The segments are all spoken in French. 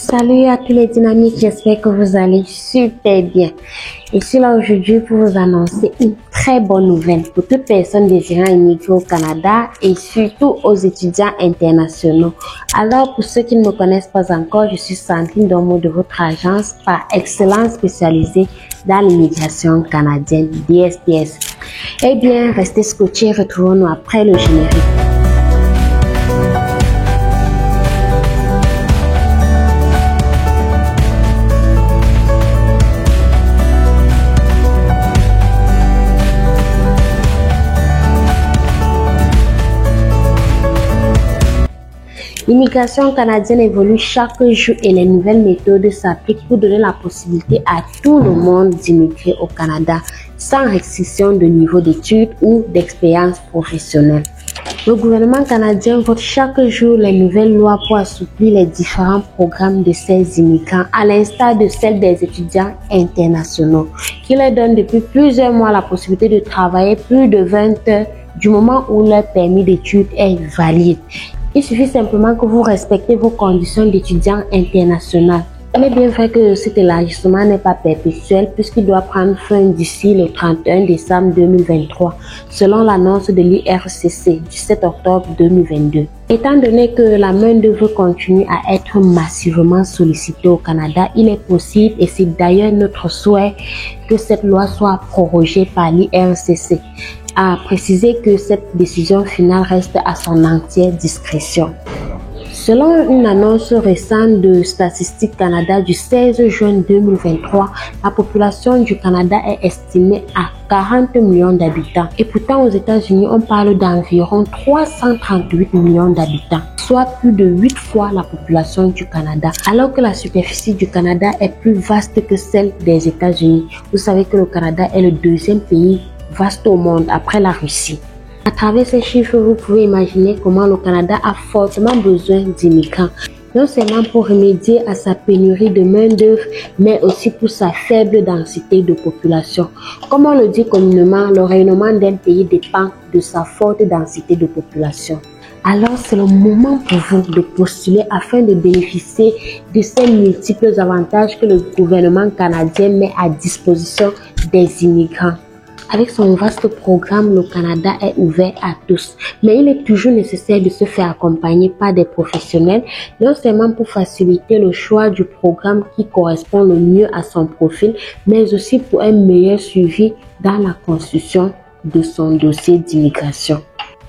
Salut à tous les dynamiques, j'espère que vous allez super bien. Je suis là aujourd'hui pour vous annoncer une très bonne nouvelle pour toute personne désirant immigrer au Canada et surtout aux étudiants internationaux. Alors pour ceux qui ne me connaissent pas encore, je suis Sandrine Domo de votre agence par excellence spécialisée dans l'immigration canadienne DSTS. Eh bien, restez scotchés, retrouvons-nous après le générique. L'immigration canadienne évolue chaque jour et les nouvelles méthodes s'appliquent pour donner la possibilité à tout le monde d'immigrer au Canada sans restriction de niveau d'études ou d'expérience professionnelle. Le gouvernement canadien vote chaque jour les nouvelles lois pour assouplir les différents programmes de ces immigrants, à l'instar de celles des étudiants internationaux, qui leur donnent depuis plusieurs mois la possibilité de travailler plus de 20 heures du moment où leur permis d'études est valide. Il suffit simplement que vous respectez vos conditions d'étudiant international. Il est bien vrai que cet élargissement n'est pas perpétuel puisqu'il doit prendre fin d'ici le 31 décembre 2023, selon l'annonce de l'IRCC du 7 octobre 2022. Étant donné que la main-d'œuvre continue à être massivement sollicitée au Canada, il est possible, et c'est d'ailleurs notre souhait, que cette loi soit prorogée par l'IRCC. À préciser que cette décision finale reste à son entière discrétion. Selon une annonce récente de Statistique Canada du 16 juin 2023, la population du Canada est estimée à 40 millions d'habitants. Et pourtant, aux États-Unis, on parle d'environ 338 millions d'habitants, soit plus de 8 fois la population du Canada, alors que la superficie du Canada est plus vaste que celle des États-Unis. Vous savez que le Canada est le deuxième pays vaste au monde après la Russie. À travers ces chiffres, vous pouvez imaginer comment le Canada a fortement besoin d'immigrants, non seulement pour remédier à sa pénurie de main-d'œuvre, mais aussi pour sa faible densité de population. Comme on le dit communément, le rayonnement d'un pays dépend de sa forte densité de population. Alors, c'est le moment pour vous de postuler afin de bénéficier de ces multiples avantages que le gouvernement canadien met à disposition des immigrants. Avec son vaste programme, le Canada est ouvert à tous. Mais il est toujours nécessaire de se faire accompagner par des professionnels, non seulement pour faciliter le choix du programme qui correspond le mieux à son profil, mais aussi pour un meilleur suivi dans la construction de son dossier d'immigration.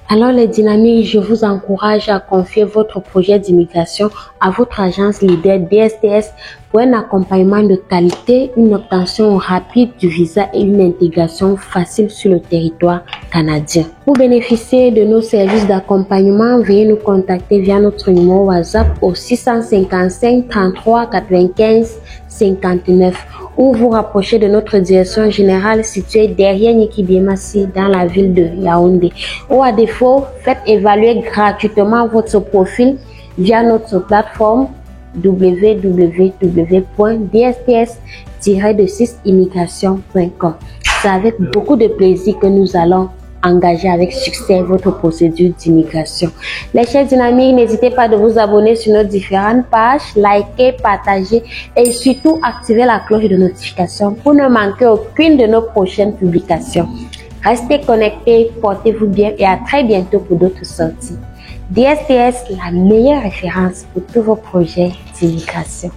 Alors les dynamiques, je vous encourage à confier votre projet d'immigration à votre agence leader DSTS pour un accompagnement de qualité, une obtention rapide du visa et une intégration facile sur le territoire canadien. Pour bénéficier de nos services d'accompagnement, veuillez nous contacter via notre numéro WhatsApp au 655 33 95 59 ou vous rapprocher de notre direction générale située derrière Niki Biemassi dans la ville de Yaoundé. Ou à défaut, faites évaluer gratuitement votre profil via notre plateforme www.dsts-immigration.com. C'est avec beaucoup de plaisir que nous allons engager avec succès votre procédure d'immigration. Les chers dynamiques, n'hésitez pas de vous abonner sur nos différentes pages, liker, partager et surtout activer la cloche de notification pour ne manquer aucune de nos prochaines publications. Restez connectés, portez-vous bien et à très bientôt pour d'autres sorties. DSTS, la meilleure référence pour tous vos projets d'immigration.